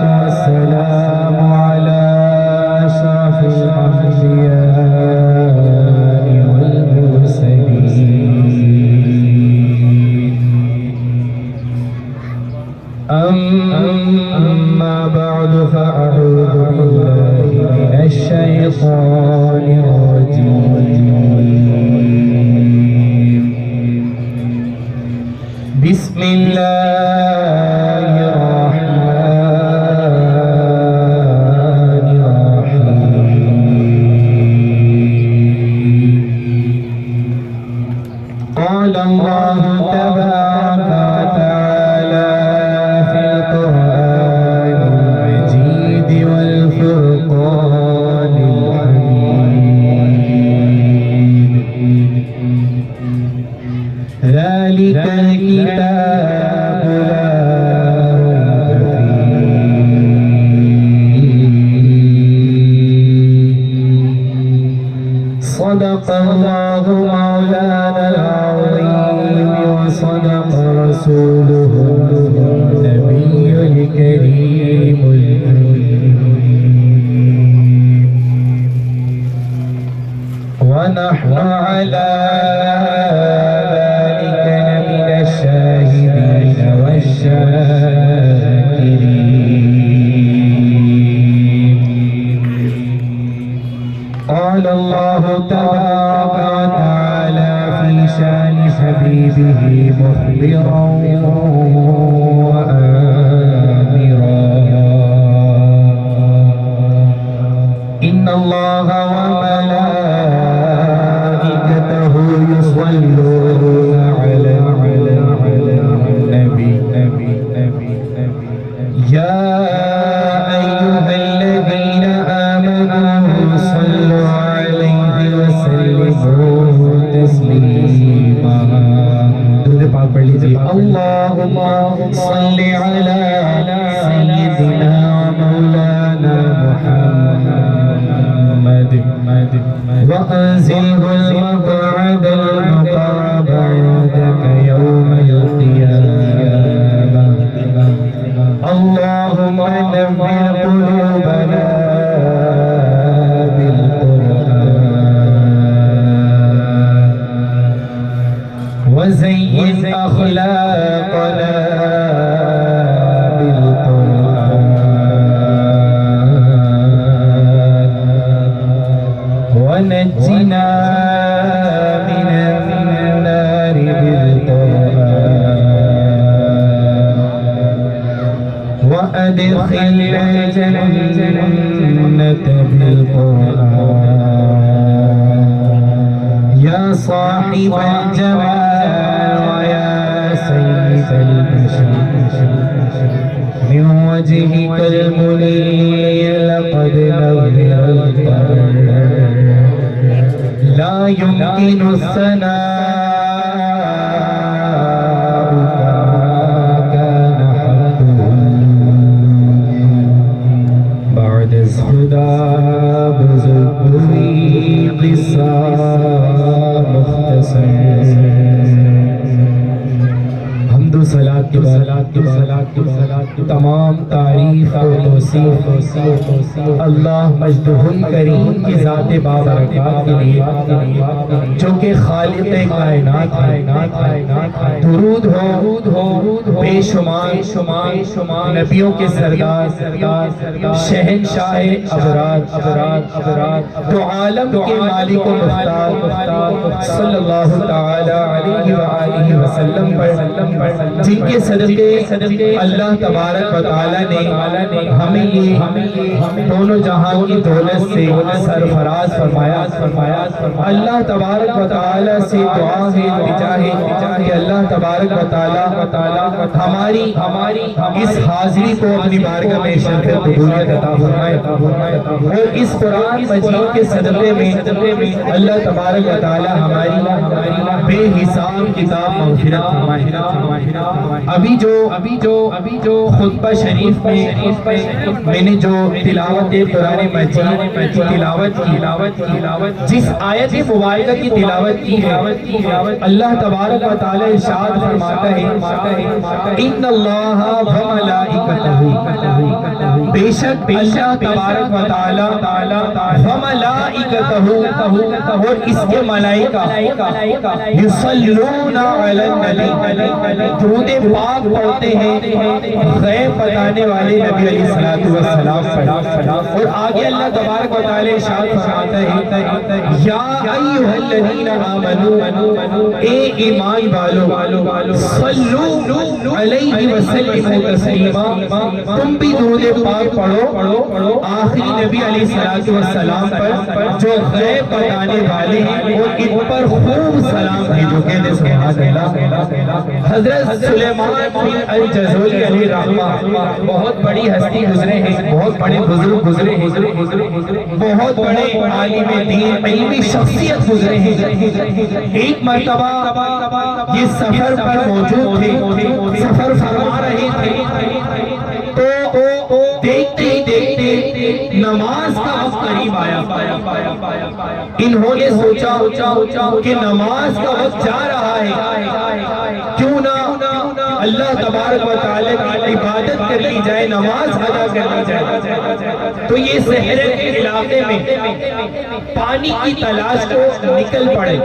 والسلام على أشرف الأنبياء والمرسلين أما بعد فأعوذ بالله من الشيطان الرجيم بسم الله الرحمن الرحيم قال الله تبارك وتعالى في القرآن المجيد والفرقان الحميد ذلك الكتاب لا ريب فيه صدق الله مولانا العظيم وصدق رسوله النبي الكريم الأمين ونحن على الشاهدين والشاكرين قال الله تبارك وتعالى في شان حبيبه مخبرا وآمرا إن الله وملائكته يصلون على يا أيها الذين آمنوا صلوا عليه وسلموا تسليما درود پاک پڑھ لیجئے اللهم صل على سيدنا مولانا محمد وأنزله المقعد المقرب عندك يوم القيامة اللهم نبه قلوبنا بالقرآن وزين أخلاقنا بالقرآن ونجنا من النار بالقرآن وأدخلنا الجنة بالقرآن يا صاحب الجمال ويا سيد البشر من وجهك المنير لقد نور القمر لا يمكن الثناء خدا بزرگی قصہ مختصر حمد و صلاۃ کے بعد تمام تعریف و توصیف اللہ مجدہ الکریم کی ذات بابرکات کے لیے جو کہ خالق کائنات ہے درود ہو بے شمار نبیوں کے سردار شہنشاہ ابرار دو عالم کے مالک و مختار صلی اللہ تعالی علیہ وآلہ وسلم پر جن کے صدقے اللہ تبارک و تعالی نے ہمیں یہ دونوں جہاں کی دولت سے سرفراز فرمایا اللہ تبارک و تعالی سے دعا ہے کہ اللہ تبارک و تعالی ہماری اس حاضری کو اپنی بارگاہ میں شرف قبولیت عطا فرمائے اور اس قرآن مجید کے صدقے میں اللہ تبارک و تعالی ہماری بے حساب کتاب مغفرت فرمائے ابھی جو خطبہ شریف میں نے جو تلاوت قرآن مجید کی تلاوت کی جس آیت مبارکہ کی تلاوت کی ہے اللہ تبارک و تعالی ارشاد فرماتا ہے ان اللہ و ملائکتہ شک اللہ تبارک و تعالی وملائکتہ اور اس کے ملائکہ یصلون علی النبی درود پاک پڑھتے ہیں غیب بتانے والے نبی علیہ الصلوۃ والسلام پر. اور آگے اللہ تبارک و تعالی ارشاد فرماتا ہے یا ایھا الذین آمنوا اے ایمان والو صلو علیہ وسلموا تسلیما تم بھی درود پاک پڑھو آخری نبی علیہ الصلوۃ والسلام پر جو غیب بتانے والے ہیں اور ان پر خوب سلام بھیجو. کہتے سبحان اللہ. حضرت سلیمان بن الجزولی علیہ رحمہ بہت بڑی ہستی گزرے ہیں, بہت بڑے بزرگ گزرے ہیں, بہت بڑے عالم دین علمی شخصیت گزرے ہیں. ایک مرتبہ یہ سفر پر موجود تھے, سفر فرما رہے تھے تو دیکھتے ہی دیکھتے نماز کا وقت قریب آیا. انہوں نے سوچا کہ نماز کا وقت جا رہا ہے, کیوں نہ اللہ تبارک و تعالی کی عبادت کر لی جائے, نماز ادا کر لی جائے. تو یہ صحرا کے علاقے میں پانی کی تلاش کو نکل پڑے.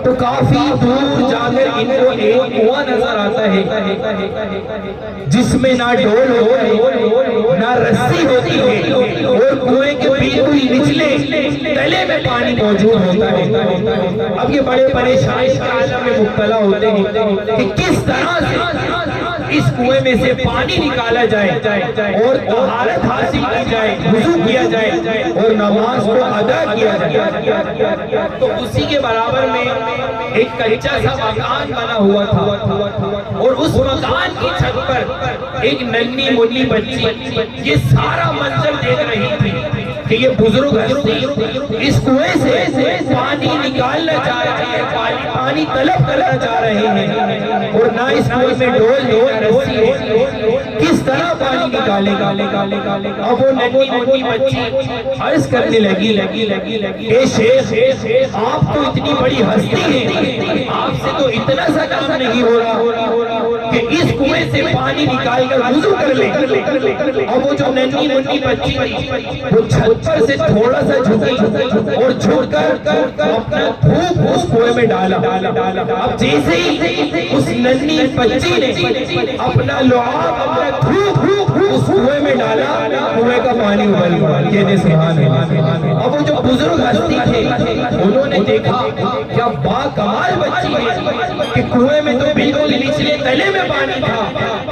تو کافی دور جا کر ان کو ایک کنواں نظر آتا ہے جس میں نہ ڈول ہو نہ رسی ہوتی ہے, اور کنویں کے بالکل نچلے تلے میں پانی موجود ہوتا ہے. اب یہ بڑے پریشانی کے عالم میں مبتلا ہوتے ہیں کہ کس طرح سے اس کنویں میں سے پانی نکالا جائے اور طہارت حاصل کی جائے, وضو کیا جائے اور نماز کو ادا کیا جائے. تو اسی کے برابر میں ایک کچا سا مکان بنا ہوا تھا, اور اس مکان کی چھت پر ایک ننھی منی بچی یہ سارا منظر دیکھ رہی تھی کہ یہ بزرگ ہستی اس کنویں سے پانی نکالنا چاہ رہے ہیں, پانی طلب کرنا چاہ رہے ہیں, اور نہ اس کنویں میں ڈول ہے نہ رسی ہے, کس طرح پانی نکالے گا. اب وہ ننھی منی بچی عرض کرنے لگی اے شیخ آپ تو اتنی بڑی ہستی ہیں, آپ سے تو اتنا سا کام نہیں ہو رہا کہ اس کنویں سے پانی نکال کر وضو کر لیں. اب وہ جو ننھی منی بچی وہ چھت پر سے تھوڑا سا جھکی اور جھک کر اپنا تھوک اس کنویں میں ڈالا. اب جیسے ہی اس ننھی بچی نے اپنا لعاب اپنا تھوک اس کنویں میں ڈالا, کنویں کا پانی ابل پڑا. کہتے سبحان اللہ. اب وہ جو بزرگ ہستی تھے انہوں نے دیکھا کیا با کمال بچی ہے کہ کنویں میں تو بالکل نچلے تلے میں پانی تھا,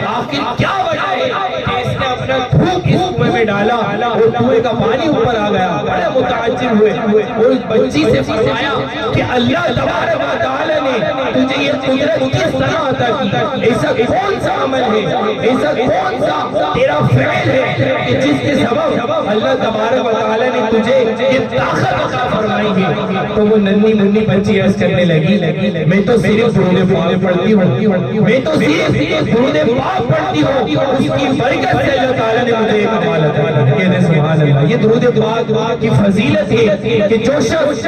آخر کیا وجہ ہے کہ اس نے اپنا تھوک اس کنویں میں ڈالا اور کنویں کا پانی اوپر آ گیا. بڑے متعجب ہوئے اور اس بچی سے فرمایا کہ اللہ تبارک و تعالی نے تجھے یہ قدرت کس طرح عطا کی, ایسا کون سا عمل ہے, ایسا کون سا تیرا فعل ہے کہ جس کے سبب اللہ تبارک و تعالی نے تجھے یہ طاقت عطا فرمائی ہے. تو وہ ننھی منی بچی عرض کرنے لگی میں تو صرف درود پاک پڑھتی ہوں, میں تو صرف درود پاک پڑھتی ہوں, اس کی برکت سے اللہ تعالی نے مجھے ایک کمال عطا کیا. کہتے سبحان اللہ. یہ درود پاک کی فضیلت ہے کہ جو شخص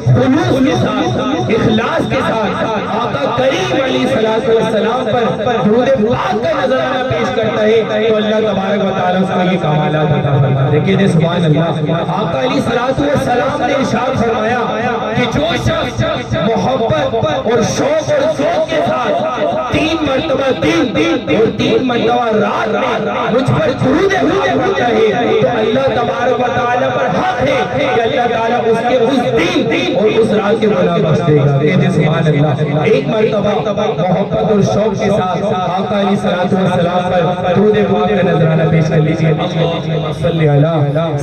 خلوص کے ساتھ اخلاص کے ساتھ آقا کریم علیہ الصلوۃ والسلام پر درود پاک کا نذرانہ پیش کرتا ہے تو اللہ تبارک و تعالی اس کو یہ کمالات عطا فرماتا ہے. کہتے سبحان اللہ. آقا علیہ الصلوۃ والسلام نے ارشاد فرمایا کہ جو شخص محبت اور شوق اور ذوق کے ساتھ 3 مرتبہ دن اور 3 مرتبہ رات میں مجھ پر درود پاک پڑھتا ہے تو اللہ تبارک و تعالی پر حق ہے کہ اللہ تعالیٰ اس کے اس دن اور اس رات کے گناہ بخش دے گا. کہتے سبحان اللہ. ایک مرتبہ محبت اور شوق کے ساتھ آقا علیہ الصلوۃ والسلام پر درود پاک کا نذرانہ پیش کر لیجیے. اللہم صلی علی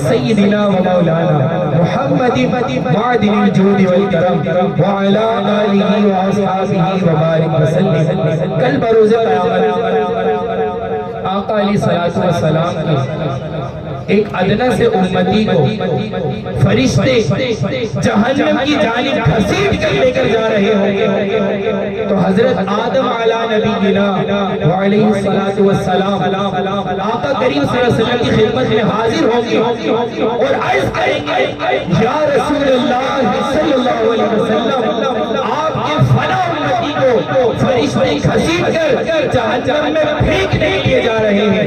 سیدنا و مولانا محمد معدن الجود والکرم وعلی آلہ و اصحابہ وبارک وسلم. کل بروز قیامت آقا علیہ الصلوۃ والسلام کی ایک ادنا سے امتی کو فرشتے جہنم کی جانب گھسیٹ کر لے کر جا رہے ہوں تو حضرت آدم علی نبینا وعلیہ الصلوۃ والسلام آقا کریم صلی اللہ علیہ وسلم کی خدمت میں حاضر ہوں گے اور عرض کریں گے یا رسول اللہ صلی اللہ علیہ وسلم آپ کے فنا امتی کو فرشتے گھسیٹ کر جہنم میں پھینک نہیں لیے جا رہے ہیں.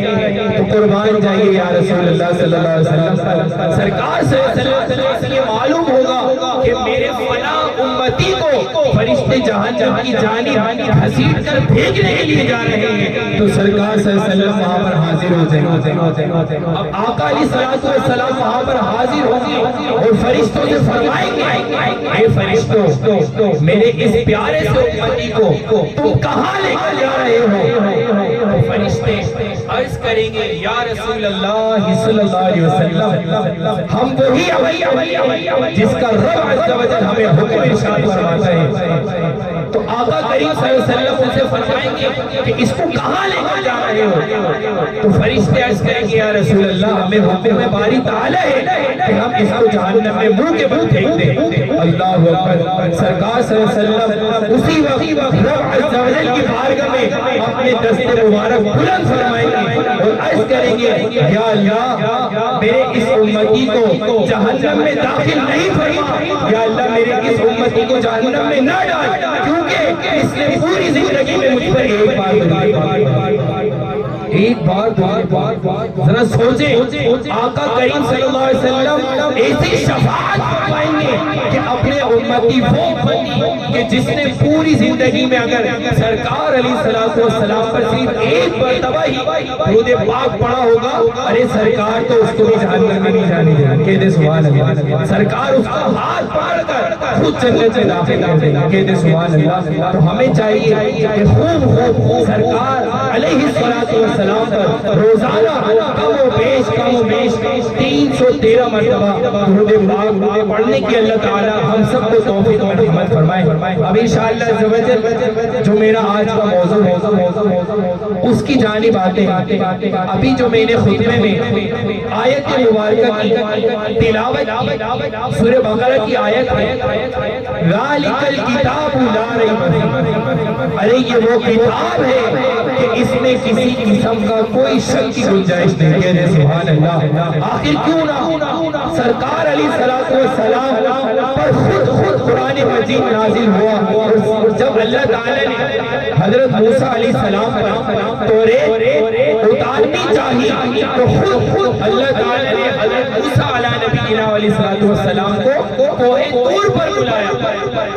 تو قربان جائیے یا رسول اللہ صلی اللہ علیہ وسلم پر۔ سرکار صلی اللہ علیہ وسلم سے یہ معلوم ہوگا کہ میرے فلاں امتی کو فرشتے جہنم کی جانب گھسیٹ کر بھیجنے کے لیے جا رہے ہیں، تو سرکار صلی اللہ علیہ وسلم وہاں پر حاضر ہو جائیں۔ اب آقا علیہ السلام وہاں پر حاضر ہوں گے اور فرشتوں سے فرمائیں گے، اے فرشتوں، میرے اس پیارے سے امتی کو تم کہاں لے کر جا رہے ہو؟ تو فرشتے عرض کریں گے یا رسول اللہ صلی اللہ علیہ وسلم، ہم وہی جس کا رب عز و جل ہمیں حکم ارشاد فرماتا ہے۔ تو آقا کریم صلی اللہ علیہ وسلم ان سے فرمائیں گے کہ اس کو کہاں لے کر جا رہے ہو؟ تو فرشتے عرض کریں گے یا رسول اللہ، ہمیں حکم باری تعالی ہے کہ ہم اس کو جہنم میں منہ کے بل پھینک دیں۔ اللہ اکبر۔ سرکار صلی اللہ علیہ وسلم اسی وقت رب عز و جل کی بارگاہ میں اپنے دست مبارک بلند فرمائیں گے اور عرض کریں گے یا اللہ، میرے اس امتی کو جہنم میں داخل نہیں فرما، یا اللہ میرے اس امتی کو جہنم میں نہ ڈال، کیونکہ اس نے پوری زندگی میں مجھ پر ایک بار ذرا سوچیں، آقا کریم صلی اللہ علیہ وسلم ایسی شفاعت فرمائیں گے کہ اپنے امتی وہ کہ جس نے پوری زندگی میں اگر سرکار علیہ السلام پر صرف ایک مرتبہ ہی درود پاک پڑھا ہوگا، ارے سرکار تو اس کو بھی جہنم میں نہیں جانے دیں، کہتے سبحان اللہ، سرکار اس کا ہاتھ پکڑ کر خود جنت میں داخل کر دیں، کہتے سبحان اللہ۔ تو ہمیں چاہیے کہ خوب سرکار علیہ السلام پر روزانہ کم و بیش 313 مرتبہ درود پاک پڑھنے کی اللہ تعالی ہم سب کو توفیق اور ہمت فرمائے۔ اب انشاءاللہ جو میرا آج کا موضوع ہے اس کی جانب آتے ہیں۔ ابھی جو میں نے خطبے میں آیت مبارکہ کی تلاوت سورہ بقرہ کی آیت ہے، ذالک الکتاب لا ریب فیہ، ارے یہ وہ کتاب ہے کہ اس میں کسی قسم کا کوئی شک کی گنجائش نہیں ہے، سبحان اللہ۔ آخر کیوں نہ سرکار علیہ السلام پر خود قرآن مجید نازل ہوا، اور جب اللہ تعالی نے حضرت موسیٰ علیہ السلام پر توریت اتارنی چاہیے تو خود اللہ تعالی نے حضرت موسیٰ علیہ السلام کو کوہ طور پر بلایا۔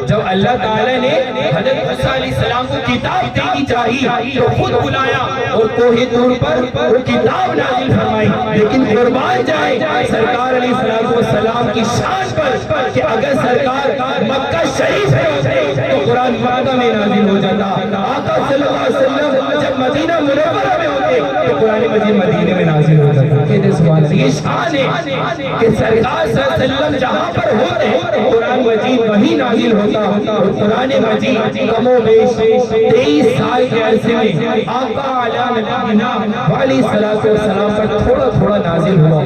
جب اللہ تعالی نے حضرت موسیٰ علیہ السلام کو کتاب دینی چاہیے تو خود بلایا اور کوہ طور پر وہ کتاب نازل فرمائی۔ لیکن قربان جائے سرکار علیہ السلام کی شان پر کہ اگر سرکار مکہ شریف میں ہوتے تو قرآن مکہ میں نازل ہو جاتا، آقا صلی اللہ علیہ وسلم جب مدینہ منورہ میں ہوتے تو قرآن مجید مدینے میں نازل ہو جاتا۔ کہتے سبحان اللہ، یہ شان ہے کہ سرکار صلی اللہ علیہ وسلم جہاں پر ہوتے قرآن مجید وہی نازل ہوتا، اور قرآن مجید کم و بیش 23 سال کے عرصے میں آقا علیہ علیہ السلام پر تھوڑا نازل ہوا۔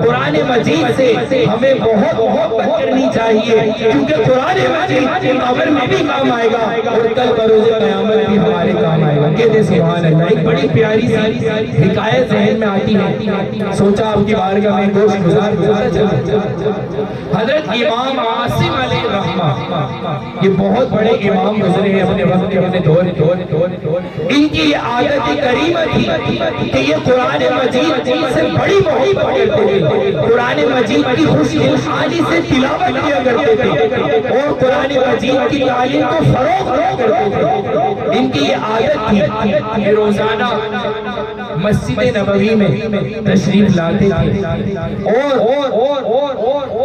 قرآن مجید سے ہمیں بہت محبت کرنی چاہیے، کیونکہ قرآن مجید قبر میں بھی کام آئے گا اور کل بروز قیامت بھی ہمارے کام آئے گا۔ کہتے سبحان اللہ۔ ایک بڑی پیاری سی حکایت ذہن میں آتی ہے، سوچا آپ کی بارگاہ میں گوشت گزار چلا۔ حضرت امام عاصم علیہ الرحمہ، یہ بہت بڑے امام گزرے ہیں اپنے وقت کے، اپنے دور۔ ان کی یہ عادت کریمہ تھی کہ یہ قرآن مجید سے بڑی محبت کرتے تھے، قرآن مجید کی خوش الحانی سے تلاوت کیا کرتے تھے اور قرآن مجید کی تعلیم کو فروغ دیا کرتے تھے۔ ان کی یہ عادت تھی کہ روزانہ مسجد نبوی میں تشریف لاتے تھے اور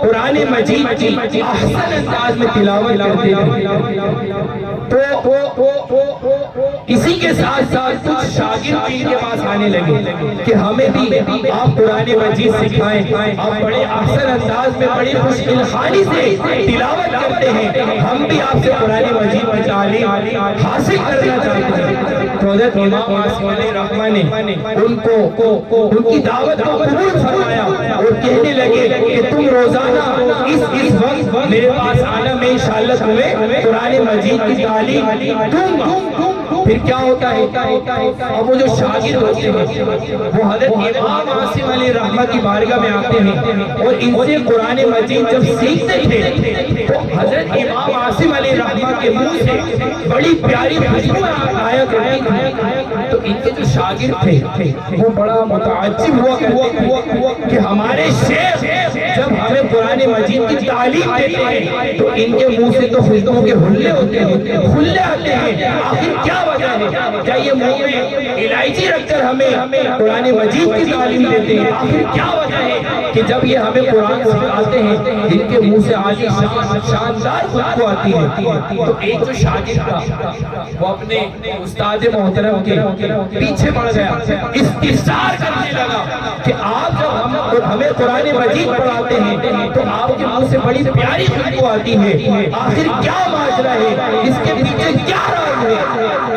قرآن مجید کی احسن انداز میں تلاوت کرتے تھے۔ تو اسی کے ساتھ ساتھ کچھ شاگرد ان کے پاس آنے لگے کہ ہمیں بھی آپ قرآن مجید سکھائیں، آپ بڑے احسن انداز میں بڑی خوش الحانی سے تلاوت کرتے ہیں، ہم بھی آپ سے قرآن مجید کی تعلیم حاصل کرنا چاہتے ہیں۔ تو حضرت امام عاصم علیہ الرحمہ نے ان کی دعوت کو قبول فرمایا اور کہنے لگے کہ تم روزانہ اس وقت میرے پاس آنا، میں انشاءاللہ تمہیں قرآن مجید کی تعلیم دوں گا۔ پھر کیا ہوتا ہے؟ اب وہ جو شاگرد ہوتے ہیں وہ حضرت امام عاصم علیہ رحمہ کی بارگاہ میں آتے ہیں اور ان سے قرآن مجید جب سیکھتے تھے تو حضرت امام عاصم علیہ رحمہ کے منہ سے بڑی پیاری خوشبو آیا کرتی تھی۔ تو ان کے جو شاگرد تھے وہ بڑا متعجب ہوا کرتے کہ ہمارے شیخ جب ہمیں قرآن مجید کی تعلیم دیتے ہیں تو ان کے منہ سے تو خوشبو کے حلے ہوتے ہیں، کھلے آتے ہیں، آخر کیا وجہ ہے؟ کیا یہ منہ میں الائچی رکھ کر ہمیں قرآن مجید کی تعلیم دیتے ہیں؟ آخر کیا وجہ ہے کہ جب یہ ہمیں قرآن سکھاتے ہیں ان کے منہ سے آج شاندار خوشبو آتی ہے؟ تو ایک جو شاگرد تھا وہ اپنے استاد محترم کے پیچھے پڑ گیا، استفسار کرنے لگا کہ آپ جب ہمیں قرآن مجید پڑھاتے ہیں تو آپ کے منہ سے بڑی پیاری خوشبو آتی ہے، آخر کیا ماجرا ہے؟ اس کے پیچھے کیا راز ہے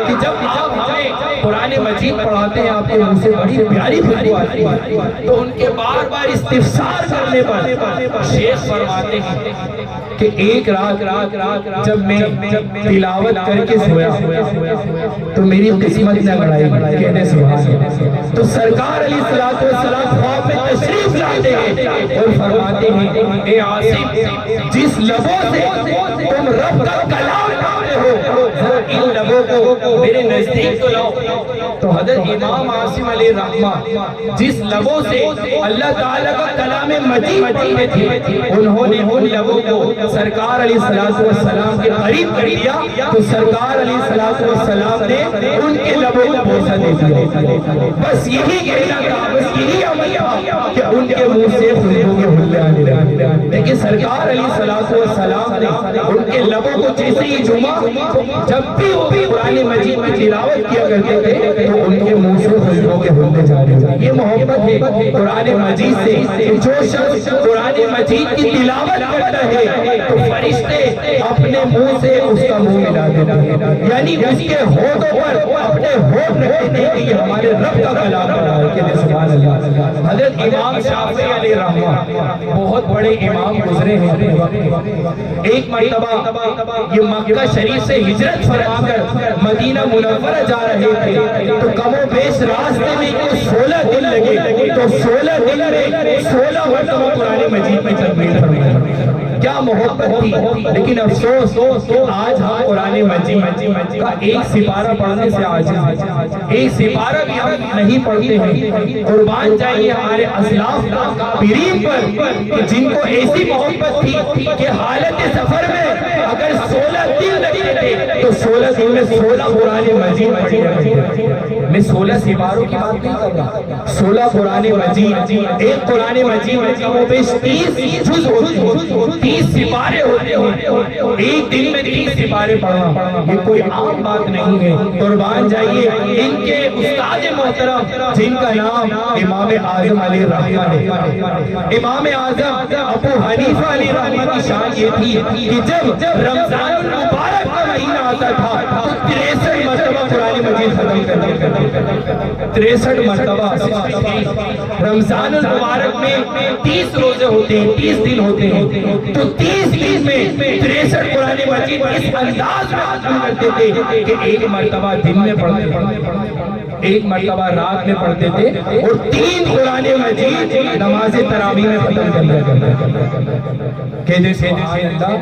کہ جب آپ ہمیں قرآن مجید پڑھاتے ہیں آپ کے منہ سے بڑی پیاری خوشبو آتی ہے؟ تو ان کے بار بار استفسار کرنے پر شیخ فرماتے ہیں کہ ایک رات جب میں تلاوت کر کے سویا تو میری قسمت نہ گڑائی، کہتے سبحان اللہ۔ تو سرکار علیہ السلام خواب میں تشریف لاتے ہیں اور فرماتے ہیں اے عاصم، جس لبوں سے تم رب کا کلام لاتے ہو ان لبوں کو میرے نزدیک تو لاؤ۔ تو حضرت امام عاصم علیہ رحمہ جس لبوں سے اللہ تعالیٰ کا کلام مجید پڑھتے تھے انہوں نے ان لبوں کو سرکار علیہ السلام کے قریب کر دیا تو سرکار علیہ السلام نے ان کے لبوں کو بوسہ دے دیا۔ بس یہی کہنا تھا، بس یہی عمل تھا کہ ان کے منہ سے خوشبو کے حلے آنے لگے، لیکن سرکار علیہ السلام نے ان کے لبوں کو جیسے ہی جھوما، جب بھی وہ قرآن مجید میں تلاوت کیا کرتے تھے تو ان کے منہ سے خوشبو کے حلے جاری ہوئے۔ یہ محبت ہے قرآن مجید سے، جو شخص قرآن مجید کی تلاوت کرتا ہے تو فرشتے اپنے منہ سے اس کا منہ ملا دیتے ہیں، یعنی اس کے ہونٹوں پر اپنے ہونٹ رکھتے ہیں کہ یہ ہمارے رب کا کلام پڑھا ہے، کہ سبحان اللہ۔ حضرت امام شافعی علیہ رحمہ بہت بڑے امام گزرے ہیں۔ ایک مرتبہ یہ مکہ شریف سے ہجرت فرما کر مدینہ منورہ جا رہے تھے تو کم و بیش راستے میں کو 16 دن لگے، تو 16 دن میں 16 مرتبہ قرآن مجید میں تکبیر فرمائی۔ کیا محبت تھی، لیکن افسوس آج ہم قرآن مجید کا ایک سپارہ پڑھنے سے عاجز ہیں، ایک سپارہ بھی ہم نہیں پڑھتے ہیں۔ قربان جائیے ہمارے اسلاف کابرین پر کہ جن کو ایسی محبت تھی کہ حالت سفر میں اگر 16 دن لگے تھے تو 16 دن میں 16 قرآن مجید پڑھی رہتے تھے۔ میں 16 سپاروں کی بات نہیں کر رہا، 16 قرآن مجید، ایک قرآن مجید میں کم و بیش 30 جز ہوتے ہیں، 30 سپارے ہوتے ہیں، ایک دن میں 30 سپارے پڑھنا یہ کوئی عام بات نہیں ہے۔ قربان جائیے ان کے استاد محترم جن کا نام امام اعظم علیہ رحمہ ہے، امام اعظم ابو حنیفہ علیہ رحمہ کی شان یہ تھی کہ جب رمضان المبارک کا مہینہ آتا تھا تو 63 مرتبہ قرآن مجید ختم کرتے تھے، 63 مرتبہ۔ رمضان المبارک میں 30 روزے ہوتے ہیں، 30 دن ہوتے ہیں، تو 30 دن میں 63 قرآن مجید اس انداز میں ختم کرتے تھے کہ ایک مرتبہ دن میں پڑھتے تھے، ایک مرتبہ رات میں پڑھتے تھے، اور 3 قرآن مجید نماز تراویح میں ختم کر دیا کرتے تھے۔ کہتے سبحان اللہ۔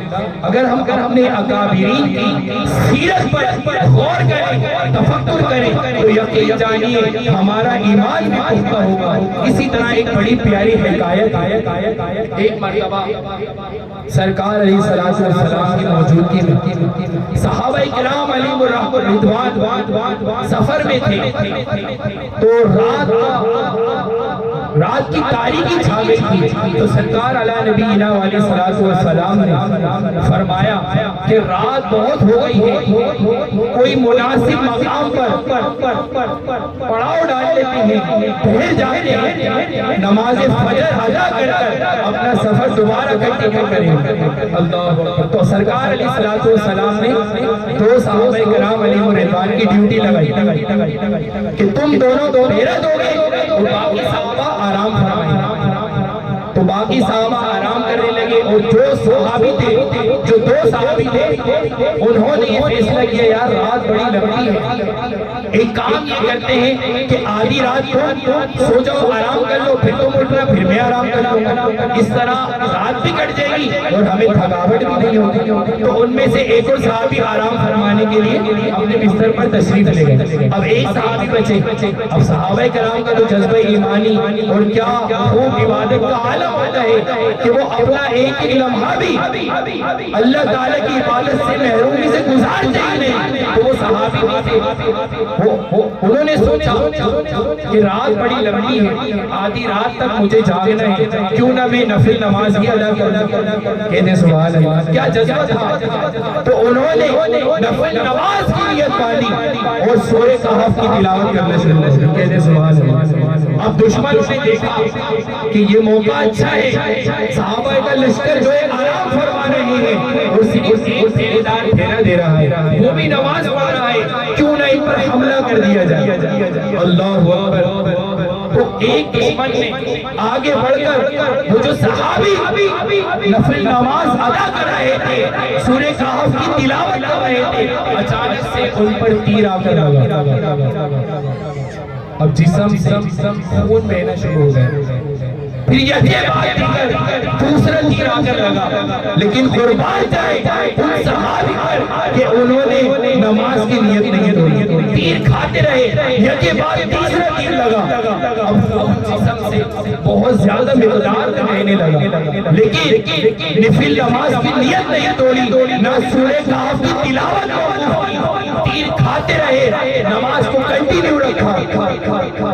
اگر ہم اپنے اکابرین کی سیرت پر غور کریں، تفکر کریں تو یقین جانیے ہمارا ایمان بھی پختہ ہوگا۔ اسی طرح ایک بڑی پیاری حکایت، ایک مرتبہ سرکار علیہ السلام کی موجودگی میں صحابہ کرام علیہم الرضوان سفر میں تھے تو رات کی تاریکی چھا گئی تھی، تو سرکار علیہ نبینا علیہ السلام نے فرمایا کہ رات بہت ہو گئی ہے، کوئی مناسب مقام پر پڑاؤ ڈال لیتے ہیں، پھر جاتے ہیں، نماز فجر ادا کر کر اپنا سفر دوبارہ کنٹینیو کریں۔ اللہ، تو سرکار علیہ السلام نے 2 صحابہ کرام علیہ الرضوان کی ڈیوٹی لگائی کہ تم دونوں میرا دو گے اور باقی صحابہ آرام فرمائیں۔ تو باقی صحابہ آرام کرنے لگے اور اور جو صحابی تھے، جو دو صحابی تھے، انہوں نے یہ فیصلہ کیا یار رات بڑی لمبی ہے، ایک کام یہ کرتے ہیں کہ آدھی رات کو سو جاؤ، آرام کر لو، پھر تم اٹھنا، پھر میں آرام کر لوں، اس طرح رات بھی کٹ جائے گی اور ہمیں تھکاوٹ بھی نہیں ہوگی۔ تو ان میں سے ایک اور صحابی آرام فرمانے کے لیے اپنے بستر پر تشریف لے گئے۔ اب ایک صحابی بچے۔ اب صحابہ کرام کا تو جذبہ ایمانی اور کیا خوب عبادت کا عالم ہوتا ہے کہ وہ اپنا ایک ایک لمحہ بھی اللہ تعالیٰ کی عبادت سے محرومی سے گزارتے ہی نہیں۔ تو وہ صحابی بھی تھے، انہوں نے سوچا کہ رات بڑی لمبی ہے، آدھی رات تک مجھے جاگنا ہے، کیوں نہ میں نفل نماز کی ادا کروں۔ کہتے سبحان اللہ، کیا جذبہ تھا۔ تو انہوں نے نفل نماز کی نیت باندھی اور سورہ کہف کی تلاوت کرنا شروع کیا۔ کہتے سبحان اللہ۔ اب دشمنوں نے دیکھا کہ یہ موقع اچھا ہے، صحابہ کا لشکر جو ہے آرام فرما رہے ہیں، اور پہرے دار پھیرا دے رہا ہے، وہ بھی نماز پڑھ رہا ہے، کیوں نہ ان پر حملہ کر دیا جائے۔ اللہ اکبر۔ تو ایک دشمن نے آگے بڑھ کر وہ جو صحابی نفل نماز ادا کر رہے تھے، سورہ کہف کی تلاوت کر رہے تھے، اچانک سے ان پر تیر آ کر لگا۔ اب جسم سے خون بہنا شروع ہو گیا۔ پھر یہ بات دیگر دوسرا تیر آ کر لگا، لیکن قربان جائے ان صحابی پر کہ انہوں نے نماز کی نیت نہیں توڑی، تیر کھاتے رہے، یہ بات تیسرا تیر لگا۔ اب جسم سے بہت زیادہ مقدار میں بہنے لگا، لیکن نفل نماز کی نیت نہیں توڑی، نہ سورہ کہف کی تلاوت ہوئی، تیر کھاتے رہے، نماز کو کنٹینیو رکھا۔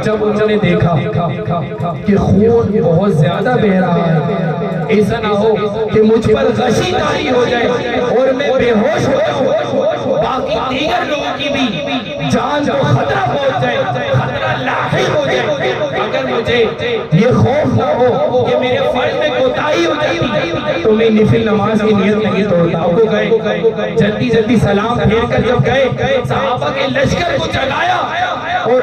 جب انہوں نے دیکھا کہ خون بہت زیادہ بہ رہا ہے، ایسا نہ ہو کہ مجھ پر غشی طاری ہو جائے اور میں بے ہوش ہو جاؤں، باقی دیگر لوگوں کی بھی جان کو خطرہ پہنچ جائے، خطرہ لاحق ہو جائے، اگر مجھے یہ خوف نہ ہو کہ میرے فرض میں کوتاہی ہو جاتی تو میں نفل نماز کی نیت نہیں توڑتا۔ وہ گئے، جلدی جلدی سلام پھیر کر جب گئے، صحابہ کے لشکر کو جگایا اور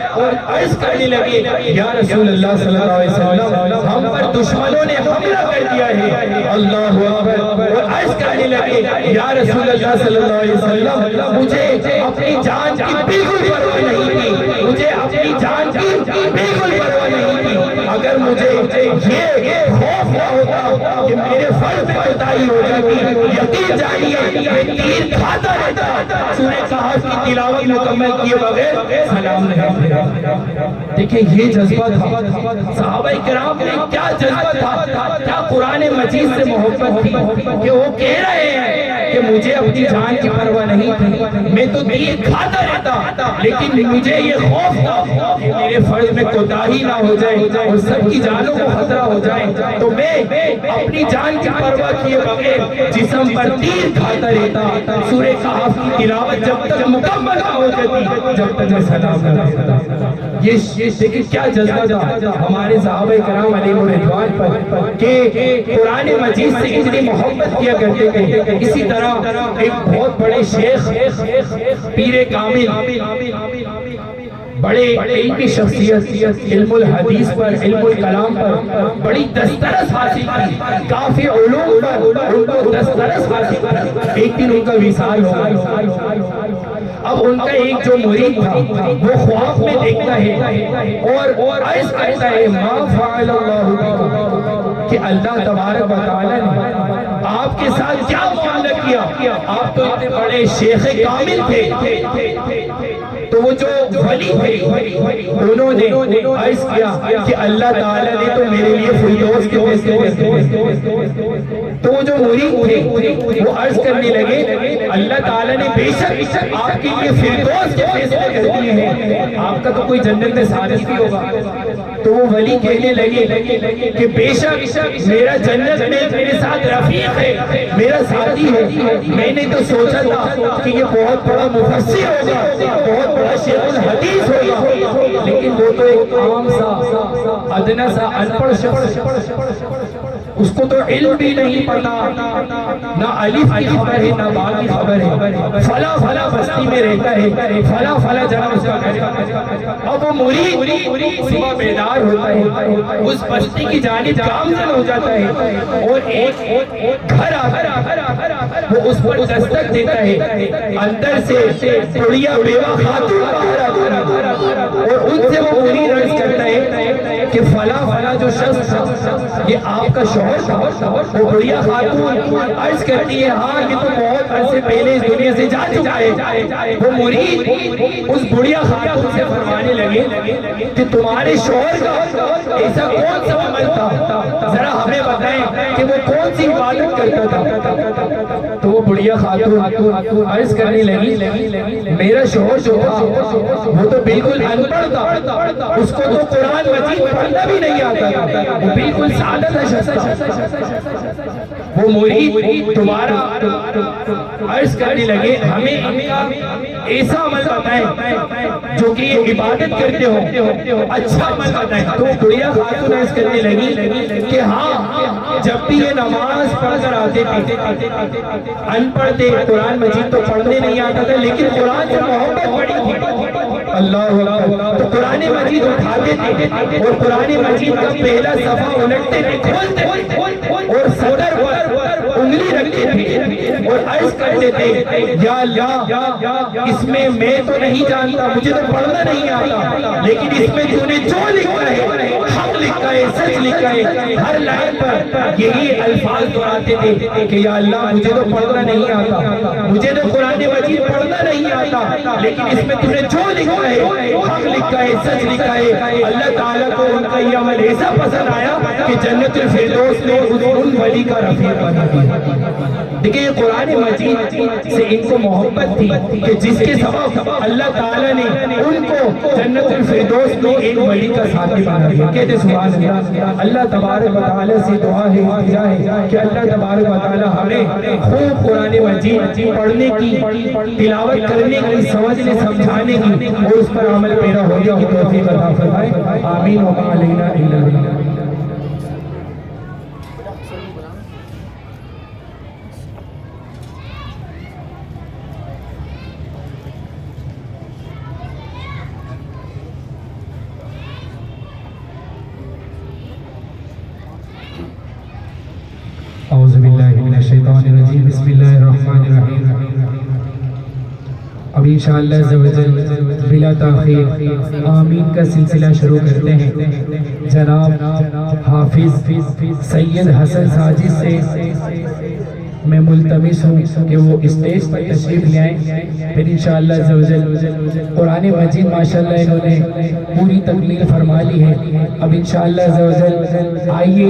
عرض کرنے لگے یا رسول اللہ صلی اللہ علیہ وسلم، ہم پر دشمنوں نے حملہ کر دیا ہے۔ اللہ اکبر۔ اور عرض کرنے لگے یا رسول اللہ صلی اللہ علیہ وسلم، مجھے اپنی جان کی بالکل پرواہ نہیں تھی، مجھے اپنی جان کی بالکل پرواہ نہیں تھی، اگر مجھے یہ خوف نہ ہوتا کہ میرے فرض میں کوتاہی ہو جاتی، یقین جانیے میں تیر کھاتا رہتا، سورہ کہف کی تلاوت مکمل کیے بغیر سلام نہیں۔ دیکھیں یہ جذبہ تھا صحابہ کرام میں، کیا جذبہ تھا، کیا قرآن مجید سے محبت تھی کہ وہ کہہ رہے ہیں کہ مجھے اپنی جان کی پرواہ نہیں تھی، میں تو تیر کھاتا رہتا، لیکن مجھے یہ خوف تھا کہ میرے فرض میں کوتاہی نہ ہو جائے اور سب کی جانوں کو خطرہ ہو جائے، تو میں اپنی جان کی پرواہ کیے بغیر جسم پر تیر کھاتا رہتا، سورہ کہف کی تلاوت جب تک مکمل نہ ہو جاتی جب تک میں سلام نہ دیتا۔ یہ دیکھیں کیا جذبہ تھا ہمارے صحابہ کرام علیہ الرضوان پر کہ قرآن مجید سے اتنی محبت کیا کرتے تھے۔ اسی طرح ایک بہت بڑے شیخ پیر کامل، بڑے علمی شخصیت، علم الحدیث پر، علم الکلام پر بڑی دسترس حاصل کی، کافی علوم پر ان کو دسترس حاصل کی۔ ایک دن ان کا وصال ہوا۔ اب ان کا ایک جو مرید تھا وہ خواب میں دیکھتا ہے اور عرض کرتا ہے ما فعل اللہ بکم، کہ اللہ تبارک و تعالی نے آپ کے ساتھ کیا معاملہ کیا، آپ تو اتنے بڑے شیخ کامل تھے۔ تو وہ جو ولی تھے انہوں نے عرض کیا کہ اللہ تعالیٰ نے تو میرے لیے فردوس کے فیصلے۔ تو وہ جو مرید تھے وہ عرض کرنے لگے اللہ تعالیٰ نے بے شک آپ کے لیے فردوس کے فیصلے کر دیے ہیں، آپ کا تو کوئی جنت میں سارس بھی ہوگا۔ تو وہ ولی کہنے لگے کہ بے شک میرا جنت میں میرے ساتھ رفیق ہے، میرا ساتھی ہے، میں نے تو سوچا تھا کہ یہ بہت بڑا مفسر ہوگا، بہت بڑا شیخ الحدیث ہوگا، لیکن وہ تو ایک عام سا ادنا سا ان پڑھ شخص، اس کو تو علم بھی نہیں پتا، نہ الف کی خبر ہے نہ با کی خبر ہے، فلا فلا بستی میں رہتا ہے، فلا فلا جگہ اس کا گھر ہے۔ اب وہ مرید صبح بیدار ہوتا ہے، اس بستی کی جانب گامزن ہو جاتا ہے، اور ایک گھر آتا، وہ اس پر دستک دیتا ہے، اندر سے بڑھیا بیوہ خاتون باہر آتا، اور ان سے وہ مرید عرض کرتا ہے کہ فلا فلا جو شخص یہ آپ کا شوہر تھا، وہ بڑھیا خاتون عرض کرتی ہے ہاں یہ تو بہت عرصے پہلے اس دنیا سے جا چکا ہے۔ وہ مرید اس بڑھیا خاتون سے فرمانے لگے کہ تمہارے شوہر کا ایسا کون سا عمل تھا، ذرا ہمیں بتائیں کہ وہ کون سی عبادت کرتا تھا۔ تو وہ بڑھیا خاتون عرض کرنے لگی میرا شوہر جو تھا وہ تو بالکل ان پڑھ تھا، اس کو تو قرآن مجید پڑھنا بھی نہیں آتا تھا، وہ بالکل سادہ تھا شخص۔ وہ مرید تمہارا عرض کرنے لگے ہمیں ان کا ایسا عمل بتائیں جو کہ یہ عبادت کرتے ہو، اچھا عمل بتائیں۔ تو بڑھیا خاتون عرض کرنے لگی کہ ہاں جب بھی یہ نماز پڑھ کر آتے تھے، ان پڑھ تھے، قرآن مجید تو پڑھنے نہیں آتا تھا لیکن قرآن سے محبت بڑی تھی، اللہ اکبر، تو قرآن مجید اٹھاتے تھے اور قرآن مجید کا پہلا صفحہ الٹتے تھے، کھولتے اور صدر پر انگلی رکھتے تھے اور عرض کرتے تھے یا اللہ اس میں تو نہیں جانتا، مجھے تو پڑھنا نہیں آتا، لیکن اس میں تو نے جو لکھا ہے حق لکھا ہے، سچ لکھا ہے، ہر لائن پر یہی الفاظ دہراتے تھے کہ یا اللہ مجھے تو پڑھنا نہیں آتا، مجھے تو قرآن مجید پڑھنا نہیں آتا، لیکن اس میں تو نے جو لکھا ہے حق لکھا ہے، سچ لکھا ہے۔ اللہ تعالیٰ کو ان کا یہ عمل ایسا پسند آیا کہ جنت الفردوس نے ان ولی کا رفیق بنا دیا۔ دیکھیں یہ قرآن مجید سے ان کو محبت تھی کہ جس کے سبب اللہ تعالیٰ نے ان کو جنت الفردوس میں ایک ولی کا ساتھی بنا دیا۔ کہتے سبحان اللہ۔ اللہ تبارک و تعالیٰ سے دعا ہے، التجا ہے کہ اللہ تبارک و تعالیٰ ہمیں خوب قرآن مجید پڑھنے کی، تلاوت کرنے کی، سمجھنے سمجھانے کی اور اس پر عمل پیرا ہونے کی توفیق عطا فرمائے، آمین وما علینا الا البلاغ۔ اعوذ باللہ من الشیطان الرجیم، بسم اللہ الرحمن الرحیم۔ اب انشاءاللہ عز و جل بلا تاخیر آمین کا سلسلہ شروع کرتے ہیں۔ جناب حافظ سید حسن ساجد سے میں ملتمس ہوں کہ وہ اسٹیج پر تشریف لے آئیں، پھر انشاءاللہ عز و جل قرآن مجید ماشاءاللہ انہوں نے پوری تکمیل فرما لی ہے۔ اب انشاءاللہ عز و جل آئیے